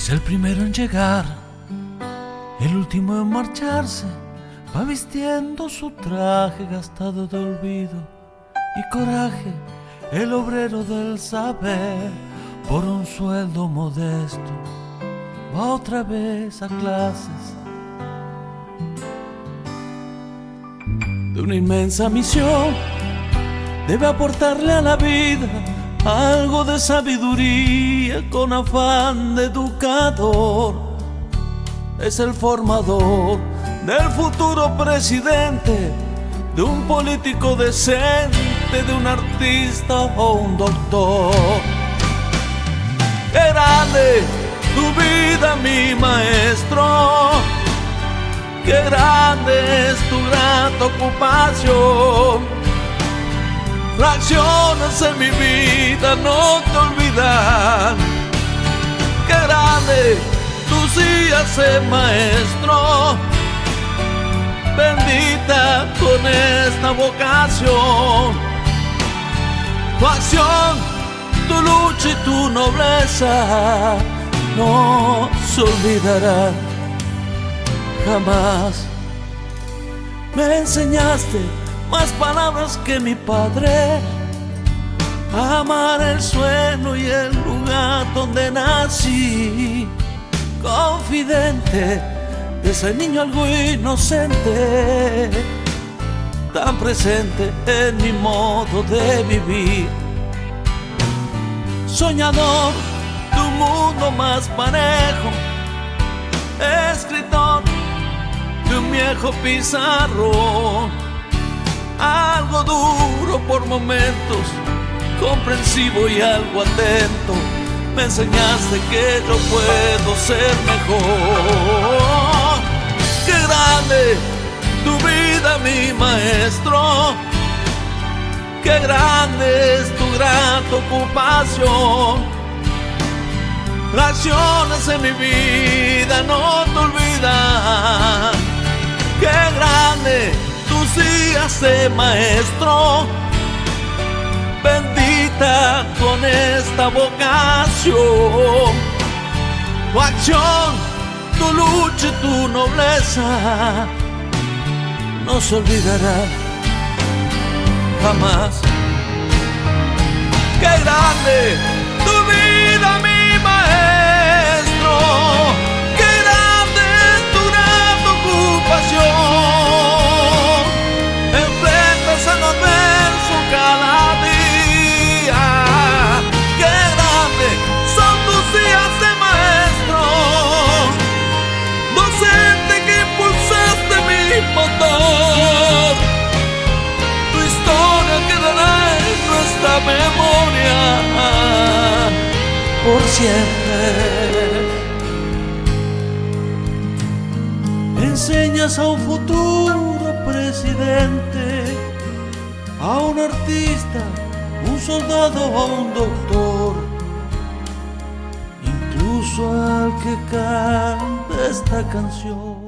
Es el primero en llegar, el último en marcharse. Va vistiendo su traje gastado de olvido y coraje, el obrero del saber. Por un sueldo modesto va otra vez a clases de una inmensa misión. Debe aportarle a la vida algo de sabiduría con afán de educador. Es el formador del futuro presidente, de un político decente, de un artista o un doctor. ¡Qué grande tu vida, mi maestro! ¡Qué grande es tu grata ocupación! Fracciones en mi vida no te olvidan. ¡Qué grande tú sí, maestro! Bendita con esta vocación. Tu acción, tu lucha y tu nobleza no se olvidarán jamás. Me enseñaste más palabras que mi padre, amar el suelo y el lugar donde nací. Confidente de ese niño algo inocente, tan presente en mi modo de vivir. Soñador de un mundo más parejo, escritor de un viejo pizarrón. Algo duro por momentos, comprensivo y algo atento. Me enseñaste que yo puedo ser mejor. ¡Qué grande tu vida, mi maestro! ¡Qué grande es tu grata ocupación! Fracciones en mi vida no te olvidan. ¡Qué grande tú sí, maestro! Bendita con esta vocación. Tu acción, tu lucha y tu nobleza no se olvidará jamás. ¡Qué grande tu vida, mi maestro! ¡Qué grande es tu gran ocupación! Enfrentas al adverso cada día. ¡Qué grande son tus días de maestro! Docente que impulsaste mi motor. Tu historia quedará en nuestra memoria por siempre. Enseñas a un futuro presidente, a un artista, un soldado o un doctor, incluso al que canta esta canción.